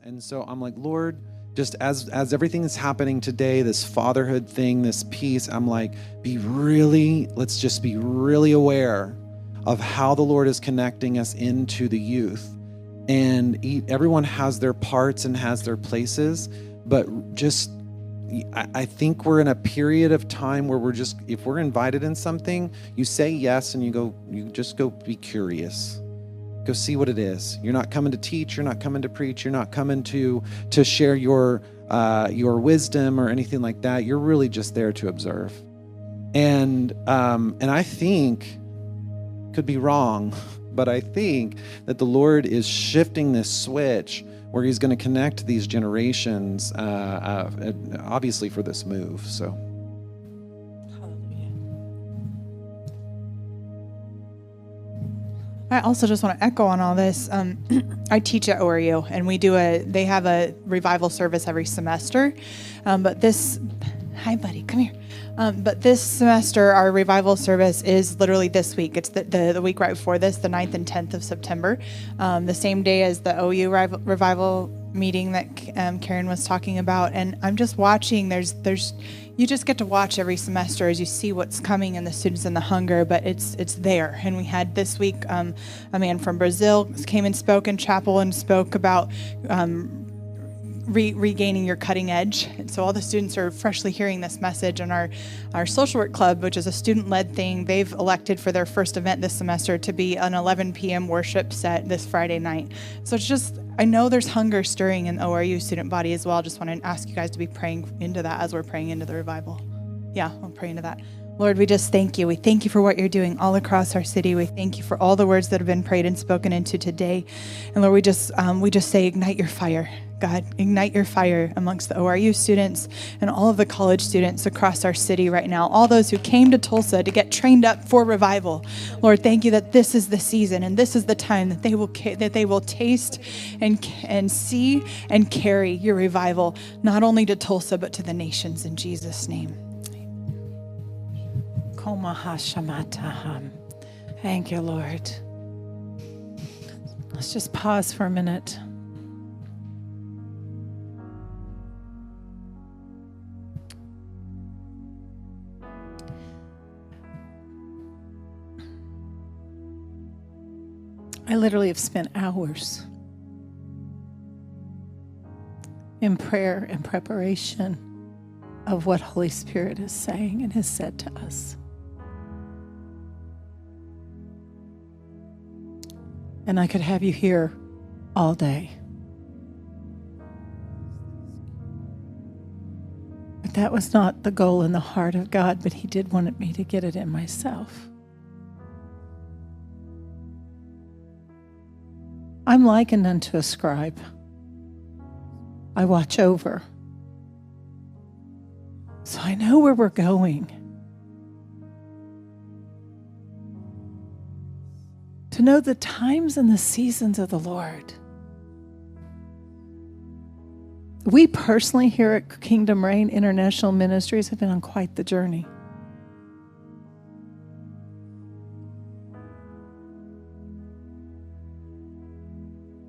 And so I'm like, Lord, just as everything is happening today, this fatherhood thing, this peace, I'm like, let's just be really aware of how the Lord is connecting us into the youth. And everyone has their parts and has their places, but I think we're in a period of time where if we're invited in something, you say yes and you just go be curious. Go see what it is. You're not coming to teach, you're not coming to preach, you're not coming to share your wisdom or anything like that. You're really just there to observe. And I think, could be wrong, but I think that the Lord is shifting this switch where he's going to connect these generations, obviously for this move. So. Hallelujah. I also just want to echo on all this. I teach at ORU, and they have a revival service every semester. Hi buddy, come here. But this semester, our revival service is literally this week. It's the week right before this, the 9th and 10th of September, the same day as the OU revival meeting that Karen was talking about. And I'm just watching, you just get to watch every semester as you see what's coming and the students and the hunger, but it's there. And we had this week, a man from Brazil came and spoke in chapel and spoke about regaining your cutting edge. And so all the students are freshly hearing this message. And our social work club, which is a student-led thing, they've elected for their first event this semester to be an 11 p.m. worship set this Friday night. So it's just, I know there's hunger stirring in the ORU student body as well. I just want to ask you guys to be praying into that as we're praying into the revival. Yeah, I'll pray into that. Lord, we just thank you. We thank you for what you're doing all across our city. We thank you for all the words that have been prayed and spoken into today. And Lord, we just say, ignite your fire. God, ignite your fire amongst the ORU students and all of the college students across our city right now, all those who came to Tulsa to get trained up for revival. Lord, thank you that this is the season and this is the time that they will taste and see and carry your revival, not only to Tulsa, but to the nations, in Jesus' name. Thank you, Lord. Let's just pause for a minute. I literally have spent hours in prayer and preparation of what Holy Spirit is saying and has said to us. And I could have you here all day. But that was not the goal in the heart of God, but He did want me to get it in myself. I'm likened unto a scribe. I watch over. So I know where we're going. To know the times and the seasons of the Lord. We personally here at Kingdom Reign International Ministries have been on quite the journey.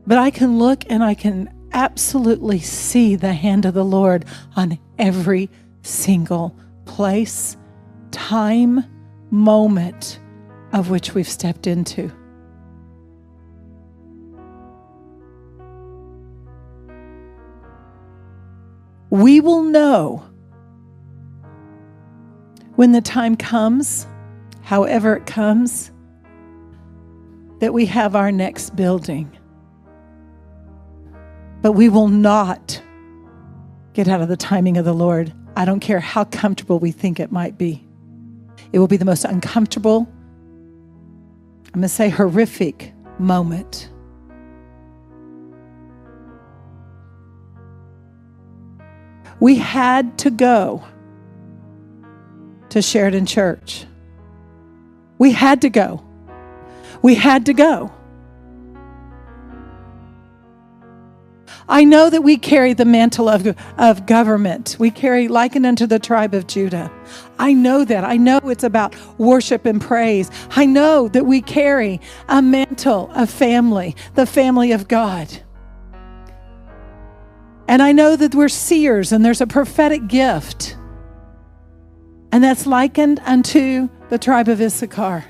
But I can look and I can absolutely see the hand of the Lord on every single place, time, moment of which we've stepped into. We will know when the time comes, however it comes, that we have our next building. But we will not get out of the timing of the Lord. I don't care how comfortable we think it might be. It will be the most uncomfortable, I'm going to say horrific moment. We had to go to Sheridan Church. We had to go. We had to go. I know that we carry the mantle of government. We carry likened unto the tribe of Judah. I know that. I know it's about worship and praise. I know that we carry a mantle of family, the family of God. And I know that we're seers and there's a prophetic gift. And that's likened unto the tribe of Issachar.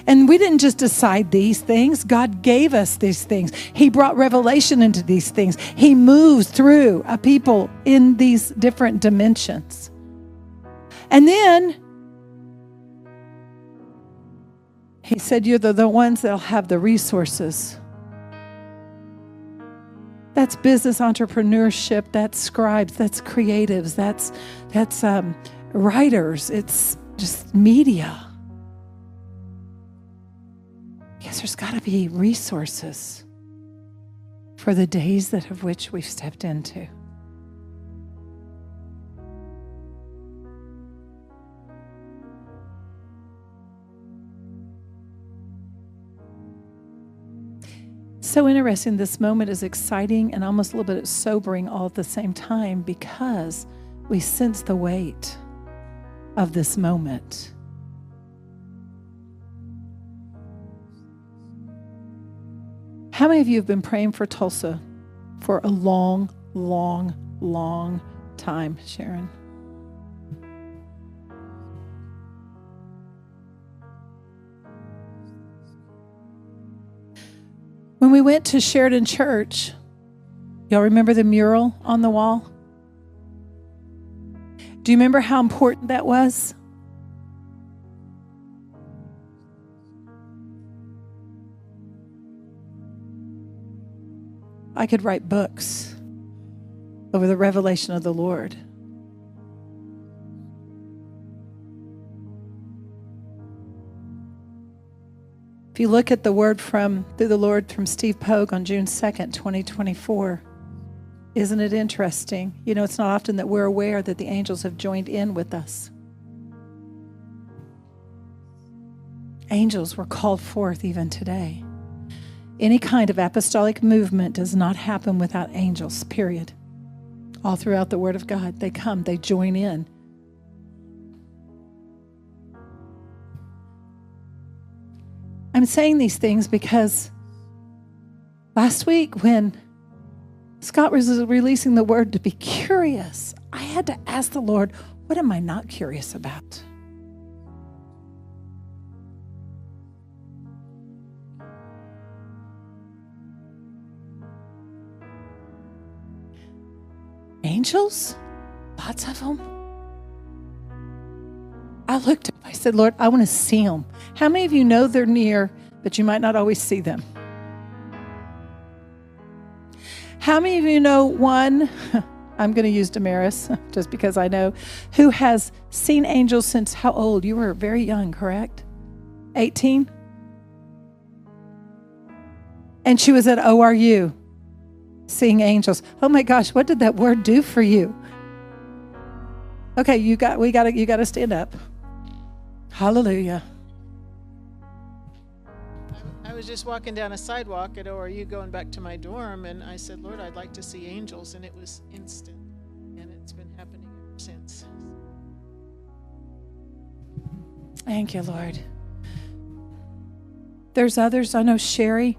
And we didn't just decide these things. God gave us these things. He brought revelation into these things. He moves through a people in these different dimensions. And then he said, you're the ones that'll have the resources. That's business entrepreneurship. That's scribes. That's creatives. That's writers. It's just media. Yes, there's got to be resources for the days of which we've stepped into. So interesting. This moment is exciting and almost a little bit sobering all at the same time because we sense the weight of this moment. How many of you have been praying for Tulsa for a long, long, long time, Sharon? When we went to Sheridan Church, y'all remember the mural on the wall? Do you remember how important that was? I could write books over the revelation of the Lord. If you look at the word through the Lord from Steve Pogue on June 2nd, 2024, isn't it interesting? You know, it's not often that we're aware that the angels have joined in with us. Angels were called forth even today. Any kind of apostolic movement does not happen without angels, period. All throughout the Word of God, they come, they join in. I'm saying these things because last week when Scott was releasing the word to be curious, I had to ask the Lord, what am I not curious about? Angels? Lots of them. I looked up, I said, Lord, I want to see them. How many of you know they're near, but you might not always see them? How many of you know one, I'm going to use Damaris, just because I know, who has seen angels since how old? You were very young, correct? 18? And she was at ORU, seeing angels. Oh my gosh, what did that word do for you? Okay, you got to stand up. Hallelujah. I was just walking down a sidewalk at ORU going back to my dorm, and I said, Lord, I'd like to see angels, and it was instant, and it's been happening ever since. Thank you, Lord. There's others. I know Sherry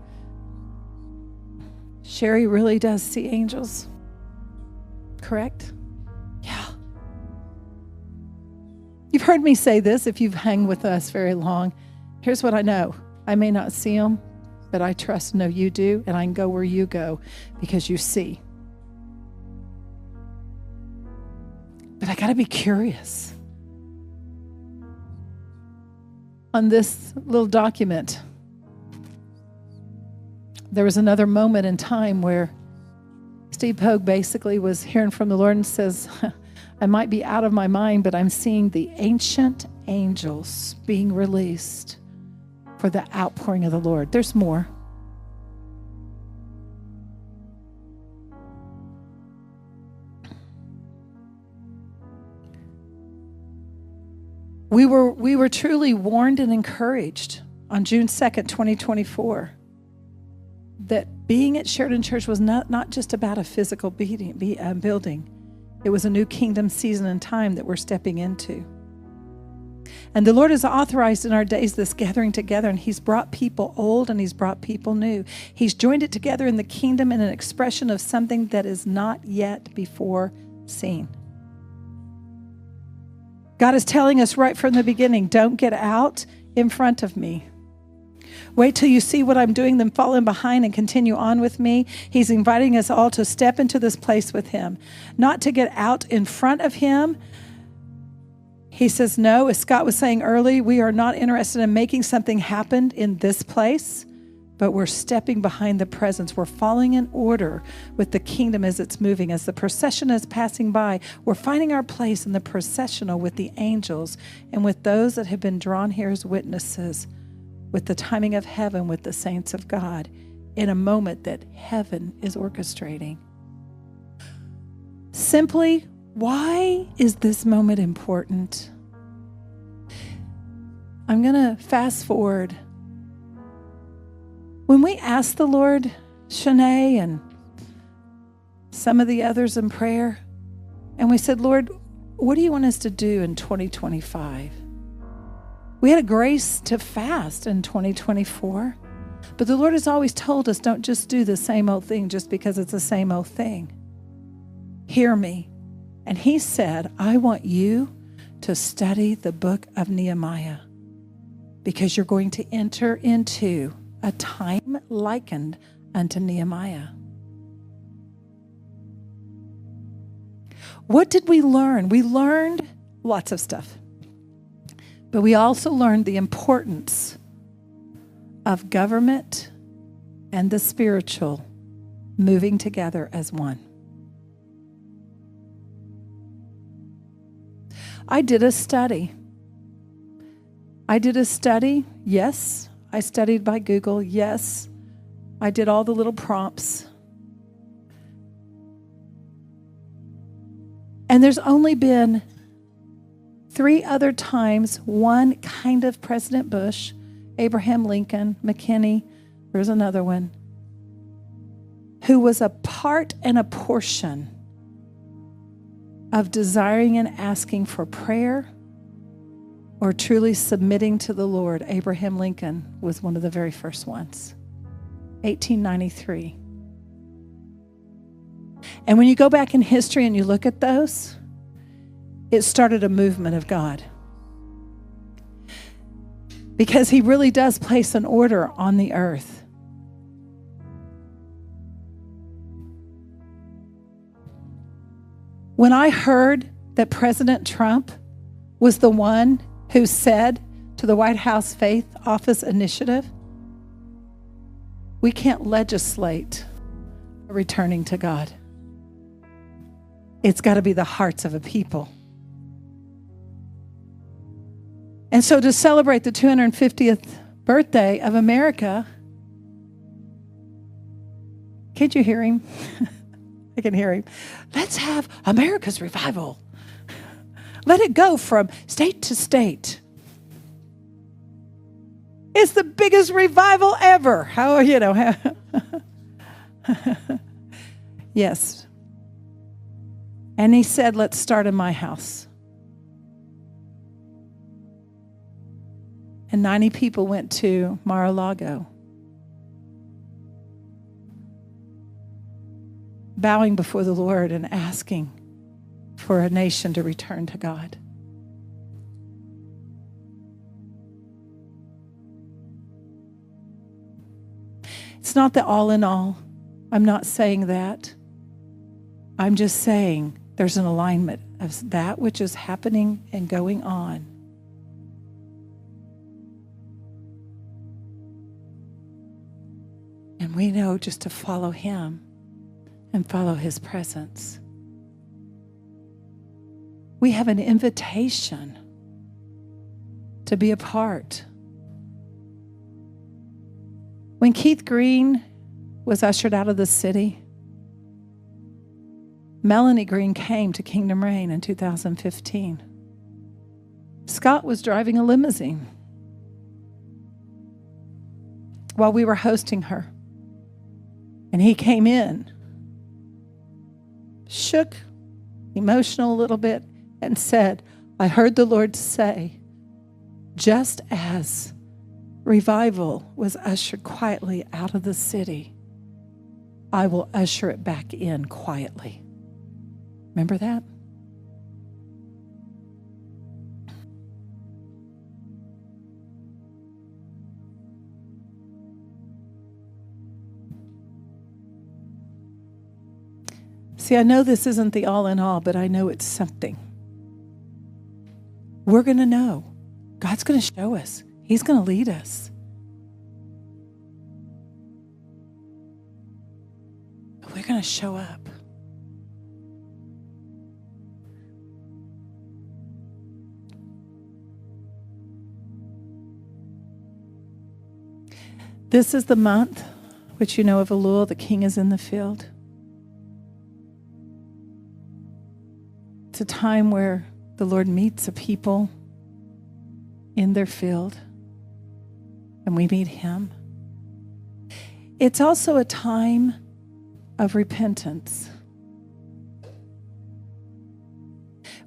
really does see angels. Correct? Yeah. You've heard me say this if you've hung with us very long. Here's what I know. I may not see them, but I trust and know you do, and I can go where you go because you see. But I got to be curious. On this little document, there was another moment in time where Steve Pogue basically was hearing from the Lord and says, I might be out of my mind, but I'm seeing the ancient angels being released for the outpouring of the Lord. There's more. We were truly warned and encouraged on June 2nd, 2024, that being at Sheridan Church was not just about a physical building. It was a new kingdom season and time that we're stepping into. And the Lord has authorized in our days this gathering together, and he's brought people old and he's brought people new. He's joined it together in the kingdom in an expression of something that is not yet before seen. God is telling us right from the beginning, don't get out in front of me. Wait till you see what I'm doing, then fall in behind and continue on with me. He's inviting us all to step into this place with him, not to get out in front of him. He says, no, as Scott was saying early, we are not interested in making something happen in this place, but we're stepping behind the presence. We're falling in order with the kingdom as it's moving. As the procession is passing by, we're finding our place in the processional with the angels and with those that have been drawn here as witnesses, with the timing of heaven, with the saints of God, in a moment that heaven is orchestrating. Simply, why is this moment important? I'm going to fast forward. When we asked the Lord, Shanae and some of the others in prayer, and we said, Lord, what do you want us to do in 2025? We had a grace to fast in 2024, but the Lord has always told us, don't just do the same old thing just because it's the same old thing. Hear me. And he said, I want you to study the book of Nehemiah because you're going to enter into a time likened unto Nehemiah. What did we learn? We learned lots of stuff, but we also learned the importance of government and the spiritual moving together as one. I did a study. Yes. I studied by Google. Yes. I did all the little prompts. And there's only been 3 other times, one kind of President Bush, Abraham Lincoln, McKinney, there's another one, who was a part and a portion of desiring and asking for prayer or truly submitting to the Lord. Abraham Lincoln was one of the very first ones, 1893. And when you go back in history and you look at those, it started a movement of God. Because he really does place an order on the earth. When I heard that President Trump was the one who said to the White House Faith Office Initiative, we can't legislate returning to God. It's got to be the hearts of a people. And so to celebrate the 250th birthday of America, can't you hear him? I can hear him. Let's have America's revival. Let it go from state to state. It's the biggest revival ever. How, Yes. And he said, let's start in my house. And 90 people went to Mar-a-Lago, bowing before the Lord and asking for a nation to return to God. It's not the all in all. I'm not saying that. I'm just saying there's an alignment of that which is happening and going on. And we know just to follow him and follow his presence. We have an invitation to be a part. When Keith Green was ushered out of the city, Melanie Green came to Kingdom Reign in 2015. Scott was driving a limousine while we were hosting her. And he came in, shook, emotional a little bit, and said, I heard the Lord say, Just as revival was ushered quietly out of the city, I will usher it back in quietly. Remember that? See, I know this isn't the all in all, but I know it's something. We're going to know. God's going to show us. He's going to lead us. We're going to show up. This is the month which you know of Elul, the king is in the field. It's a time where the Lord meets a people in their field, and we meet him. It's also a time of repentance.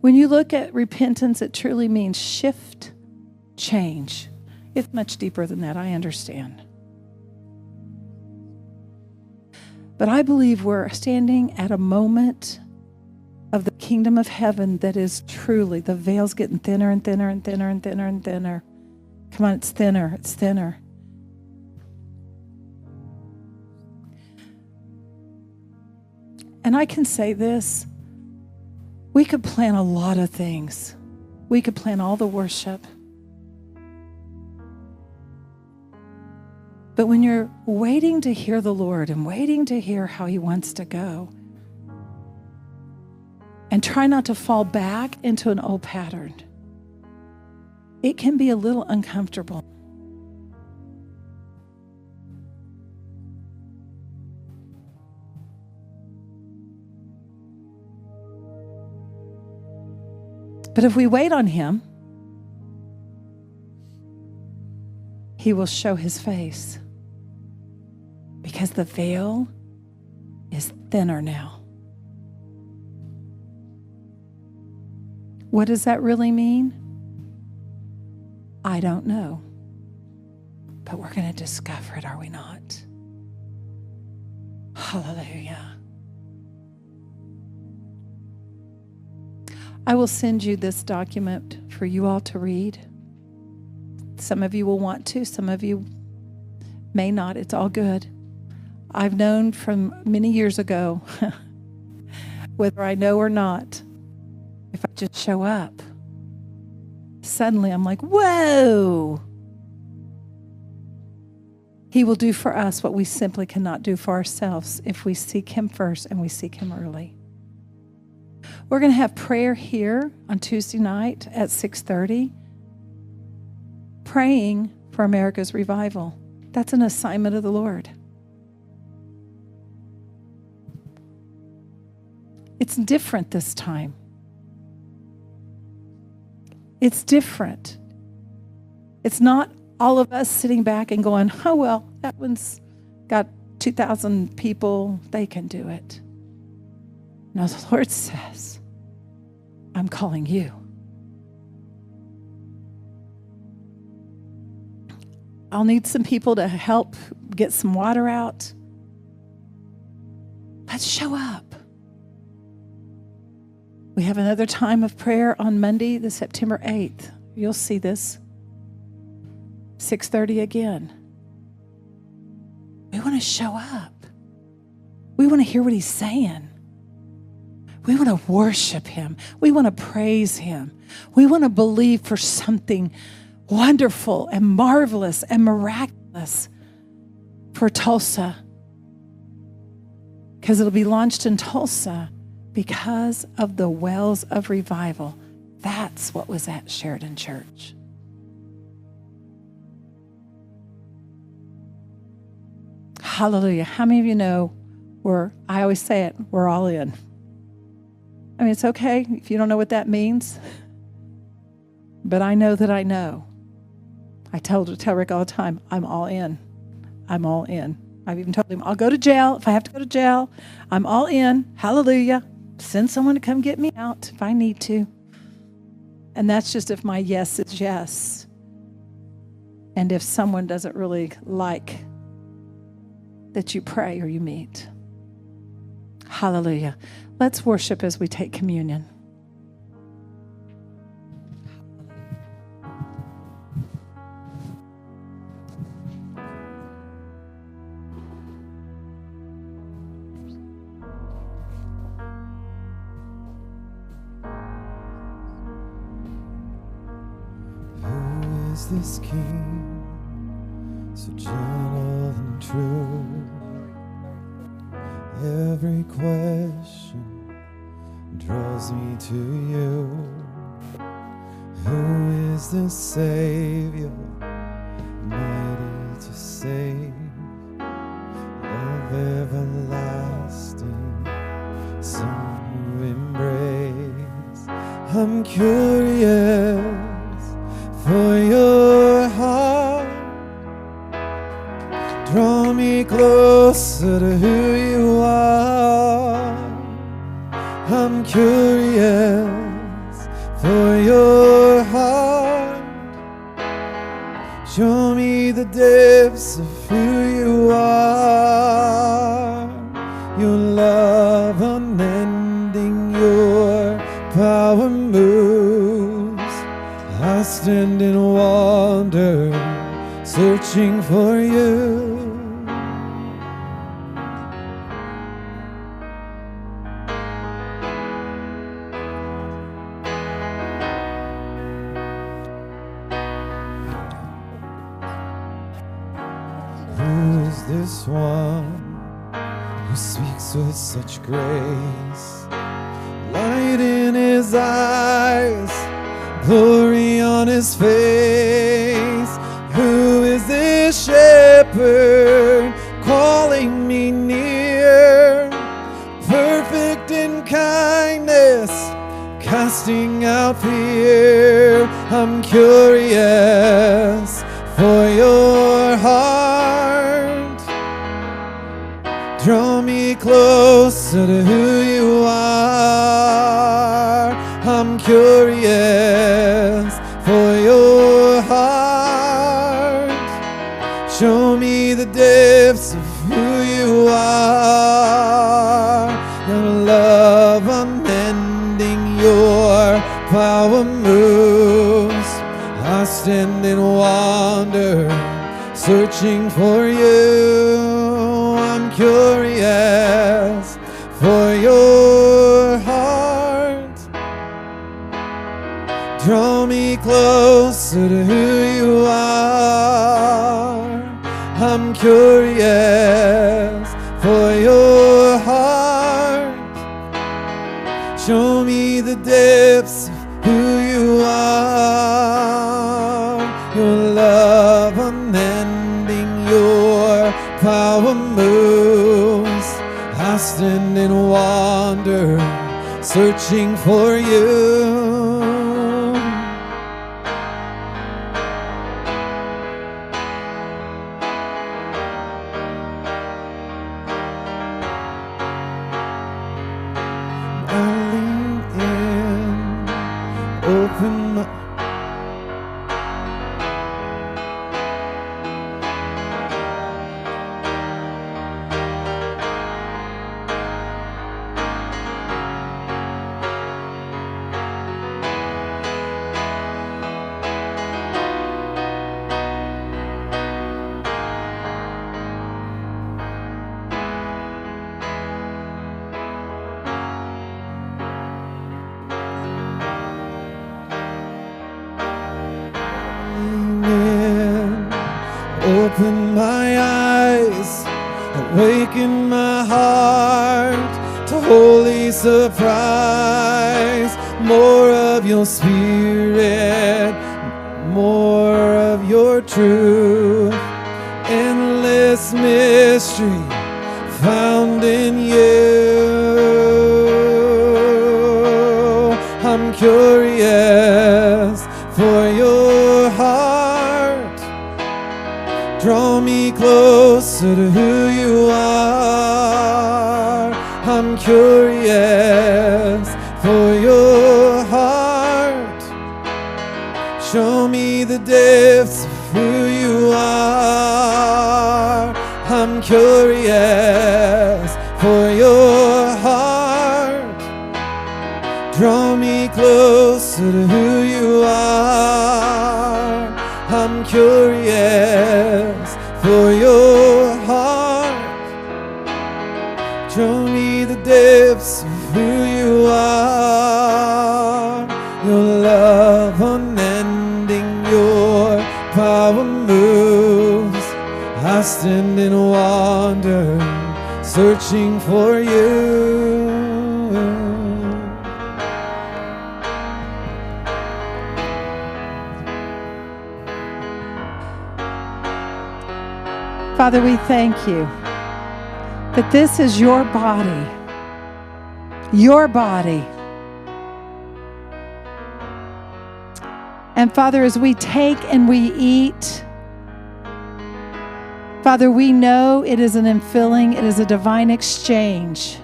When you look at repentance, it truly means shift, change. It's much deeper than that, I understand. But I believe we're standing at a moment of the kingdom of heaven that is truly, the veil's getting thinner and thinner and thinner and thinner and thinner. Come on, it's thinner, it's thinner. And I can say this, we could plan a lot of things. We could plan all the worship. But when you're waiting to hear the Lord and waiting to hear how he wants to go, and try not to fall back into an old pattern, it can be a little uncomfortable. But if we wait on him, he will show his face, because the veil is thinner now. What does that really mean? I don't know. But we're going to discover it, are we not? Hallelujah. I will send you this document for you all to read. Some of you will want to, some of you may not. It's all good. I've known from many years ago, whether I know or not, if I just show up, suddenly I'm like, whoa. He will do for us what we simply cannot do for ourselves if we seek him first and we seek him early. We're going to have prayer here on Tuesday night at 6:30, praying for America's revival. That's an assignment of the Lord. It's different this time. It's different. It's not all of us sitting back and going, oh, well, that one's got 2,000 people. They can do it. No, the Lord says, I'm calling you. I'll need some people to help get some water out. Let's show up. We have another time of prayer on Monday, the September 8th. You'll see this. 6:30 again. We want to show up. We want to hear what he's saying. We want to worship him. We want to praise him. We want to believe for something wonderful and marvelous and miraculous for Tulsa. Because it'll be launched in Tulsa because of the wells of revival. That's what was at Sheridan Church. Hallelujah. How many of you know I always say it, we're all in. I mean, it's okay if you don't know what that means, but I know that I know. I tell Rick all the time, I'm all in. I'm all in. I've even told him, I'll go to jail. If I have to go to jail, I'm all in. Hallelujah. Send someone to come get me out if I need to. And that's just if my yes is yes. and if someone doesn't really like that you pray or you meet. Hallelujah. Let's worship as we take communion. This King, so gentle and true, every question draws me to you. Who is this Savior, mighty to save, of everlasting, Son you embrace? I'm curious for your heart, draw me closer to who you are. I'm curious for your heart, show me the depths of who you are. Your love unending, your power moves. I stand in wonder, searching for you. Who is this one who speaks with such grace? Light in his eyes, glory on his face. Who is this shepherd calling me near? Perfect in kindness, casting out fear. I'm curious for your heart, draw me closer to who you are. I'm curious for your heart, show me the depths of who you are. Your love unending, your power moves. I stand in wonder, searching for you. I'm curious for your heart, draw me closer to who you are. I'm curious for your heart, show me the depths of who you are. Your love unending, your power moves. I stand in wonder, searching for you. Open my open my eyes, awaken my heart to holy surprise. More of your spirit, more of your truth, endless mystery found in you. I'm curious for your heart, draw me closer to who you are. I'm curious for your heart, show me the depths of who you I'm curious for your heart. Draw me closer to who you are. I'm curious for your heart. Show me the depths of who you are. Your love unending, your power moves. I stand in wonder, searching for you. Father, we thank you that this is your body. Your body. And Father, as we take and we eat, Father, we know it is an infilling, it is a divine exchange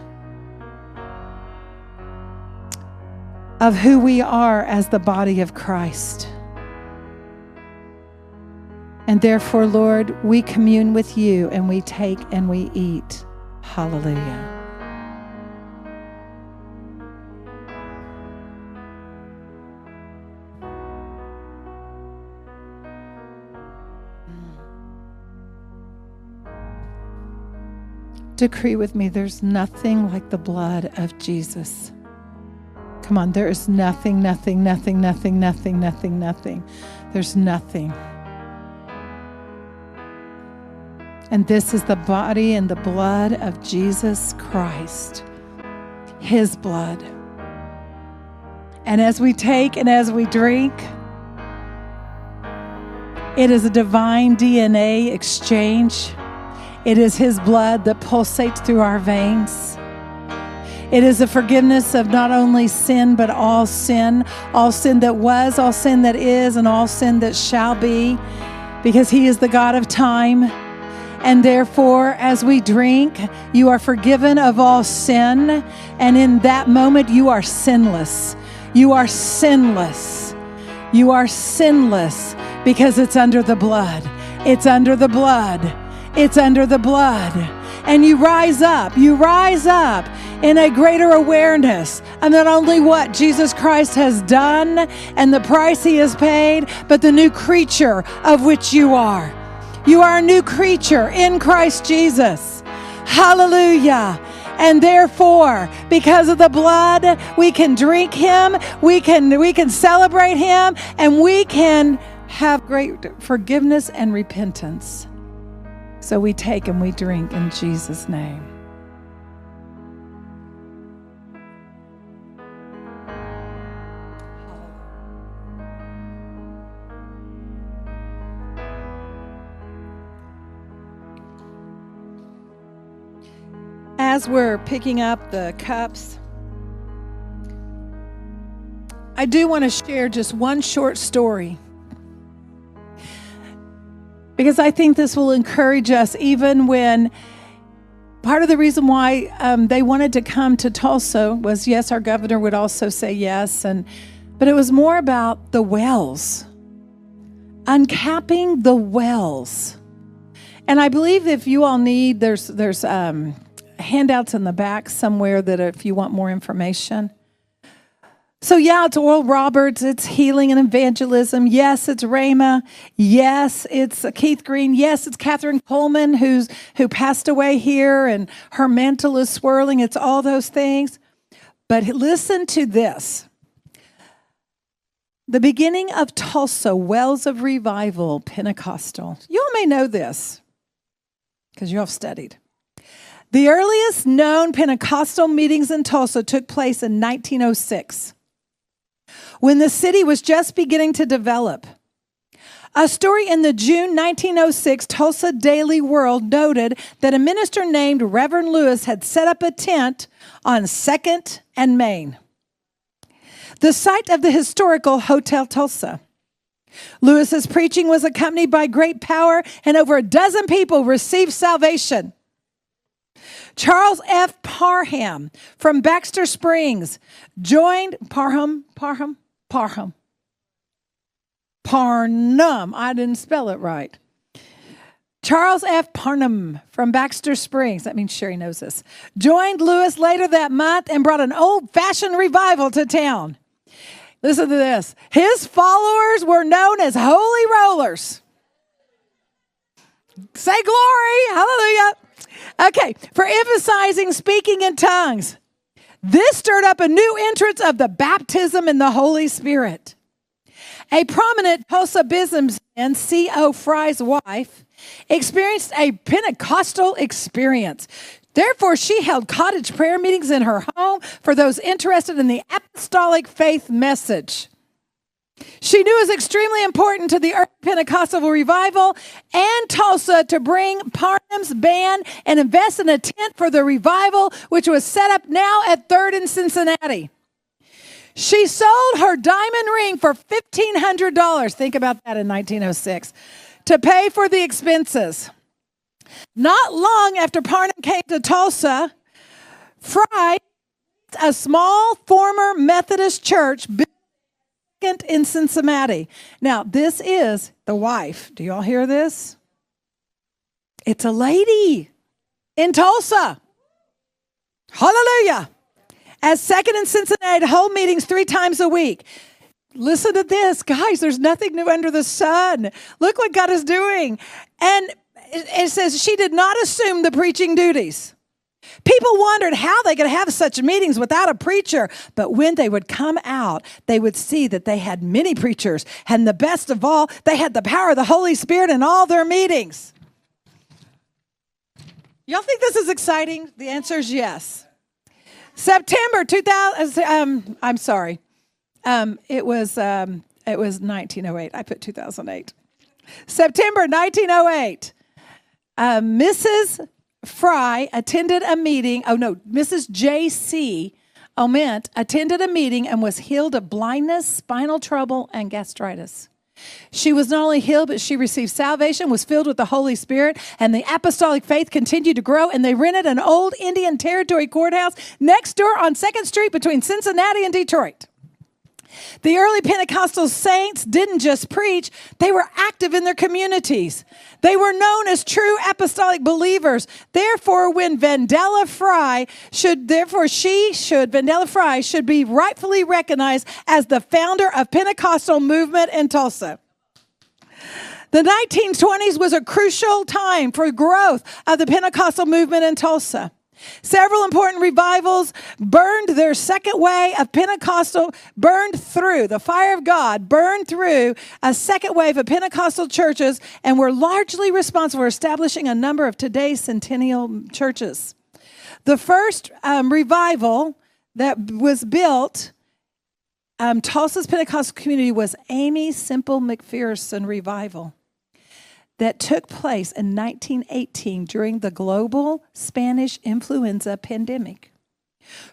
of who we are as the body of Christ. And therefore, Lord, we commune with you and we take and we eat. Hallelujah. Decree with me, there's nothing like the blood of Jesus. Come on, there is nothing. There's nothing. And this is the body and the blood of Jesus Christ, his blood. And as we take and as we drink, it is a divine DNA exchange. It is his blood that pulsates through our veins. It is a forgiveness of not only sin, but all sin that was, all sin that is, and all sin that shall be, because he is the God of time. And therefore, as we drink, you are forgiven of all sin. And in that moment, you are sinless. You are sinless. You are sinless because it's under the blood. It's under the blood. It's under the blood. And you rise up in a greater awareness of not only what Jesus Christ has done and the price he has paid, but the new creature of which you are. You are a new creature in Christ Jesus. Hallelujah. And therefore, because of the blood, we can drink him, we can celebrate him, and we can have great forgiveness and repentance. So we take and we drink in Jesus' name. As we're picking up the cups, I do want to share just one short story, because I think this will encourage us, even when part of the reason why they wanted to come to Tulsa was, yes, our governor would also say yes, but it was more about the wells, uncapping the wells. And I believe if you all need, there's handouts in the back somewhere that if you want more information. So yeah, it's Oral Roberts, it's healing and evangelism. Yes, it's Rhema. Yes, it's Keith Green. Yes, it's Catherine Coleman who passed away here and her mantle is swirling. It's all those things. But listen to this. The beginning of Tulsa, Wells of Revival, Pentecostal. You all may know this because you all studied. The earliest known Pentecostal meetings in Tulsa took place in 1906, when the city was just beginning to develop. A story in the June 1906 Tulsa Daily World noted that a minister named Reverend Lewis had set up a tent on 2nd and Main, the site of the historical Hotel Tulsa. Lewis's preaching was accompanied by great power, and over a dozen people received salvation. Charles F. Parham from Baxter Springs joined Parham. I didn't spell it right. Charles F. Parnham from Baxter Springs, that means Sherry knows this, joined Lewis later that month and brought an old-fashioned revival to town. Listen to this. His followers were known as Holy Rollers. Say glory. Hallelujah. Okay, for emphasizing speaking in tongues. This stirred up a new entrance of the baptism in the Holy Spirit. A prominent Tulsa businessman, C.O. Fry's wife, experienced a Pentecostal experience. Therefore, she held cottage prayer meetings in her home for those interested in the apostolic faith message. She knew it was extremely important to the early Pentecostal revival and Tulsa to bring Parnham's band and invest in a tent for the revival, which was set up now at 3rd and Cincinnati. She sold her diamond ring for $1,500. Think about that in 1906. To pay for the expenses. Not long after Parnham came to Tulsa, Fry, a small former Methodist church, built in Cincinnati. Now, this is the wife. Do you all hear this? It's a lady in Tulsa. Hallelujah. As second in Cincinnati to hold meetings 3 times a week. Listen to this, guys. There's nothing new under the sun. Look what God is doing. And it says she did not assume the preaching duties. People wondered how they could have such meetings without a preacher. But when they would come out, they would see that they had many preachers. And the best of all, they had the power of the Holy Spirit in all their meetings. Y'all think this is exciting? The answer is yes. September 2000, I'm sorry. It was 1908. I put 2008. September 1908. Mrs. Fry attended a meeting. Mrs. J.C. Ament attended a meeting and was healed of blindness, spinal trouble, and gastritis. She was not only healed, but she received salvation, was filled with the Holy Spirit, and the apostolic faith continued to grow, and they rented an old Indian Territory courthouse next door on 2nd Street between Cincinnati and Detroit. The early Pentecostal saints didn't just preach, they were active in their communities. They were known as true apostolic believers. Therefore, Vendela Fry should be rightfully recognized as the founder of Pentecostal movement in Tulsa. The 1920s was a crucial time for growth of the Pentecostal movement in Tulsa. Several important revivals burned their second wave of Pentecostal, the fire of God burned through a second wave of Pentecostal churches and were largely responsible for establishing a number of today's centennial churches. The first revival that was built, Tulsa's Pentecostal community, was Amy Semple McPherson revival. That took place in 1918 during the global Spanish influenza pandemic.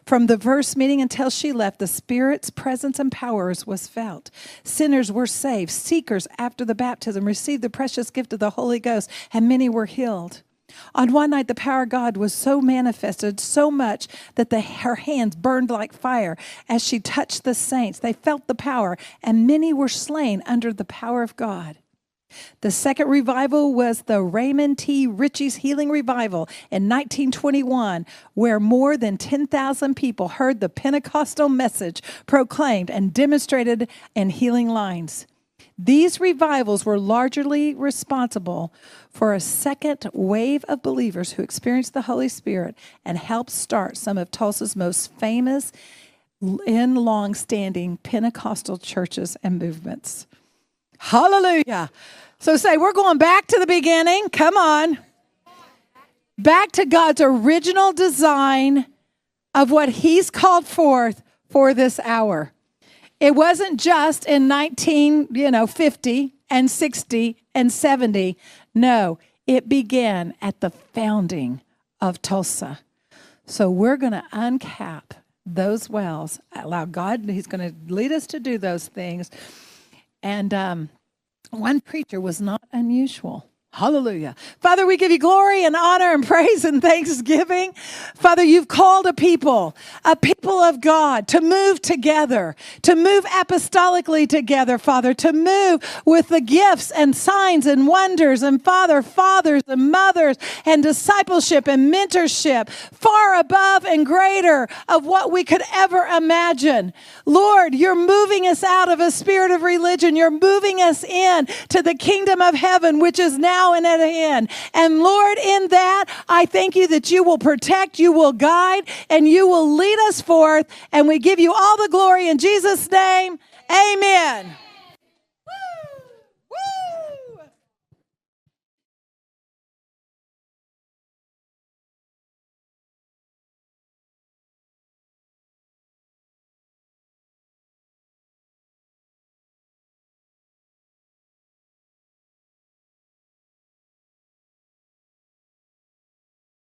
From the first meeting until she left, the Spirit's presence and powers was felt. Sinners were saved. Seekers after the baptism received the precious gift of the Holy Ghost, and many were healed. On one night, the power of God was so manifested, so much that her hands burned like fire as she touched the saints. They felt the power, and many were slain under the power of God. The second revival was the Raymond T. Ritchie's Healing Revival in 1921, where more than 10,000 people heard the Pentecostal message proclaimed and demonstrated in healing lines. These revivals were largely responsible for a second wave of believers who experienced the Holy Spirit and helped start some of Tulsa's most famous and long-standing Pentecostal churches and movements. Hallelujah. So say, we're going back to the beginning. Come on. Back to God's original design of what He's called forth for this hour. It wasn't just in 1950 and 60 and 70. No, it began at the founding of Tulsa. So we're going to uncap those wells. Allow God, He's going to lead us to do those things. And one preacher was not unusual. Hallelujah. Father, we give you glory and honor and praise and thanksgiving. Father, you've called a people of God to move together, to move apostolically together, Father, to move with the gifts and signs and wonders and fathers and mothers and discipleship and mentorship far above and greater of what we could ever imagine. Lord, you're moving us out of a spirit of religion. You're moving us in to the kingdom of heaven, which is now and at hand. And Lord, in that, I thank you that you will protect, you will guide, and you will lead us forth. And we give you all the glory in Jesus' name. Amen.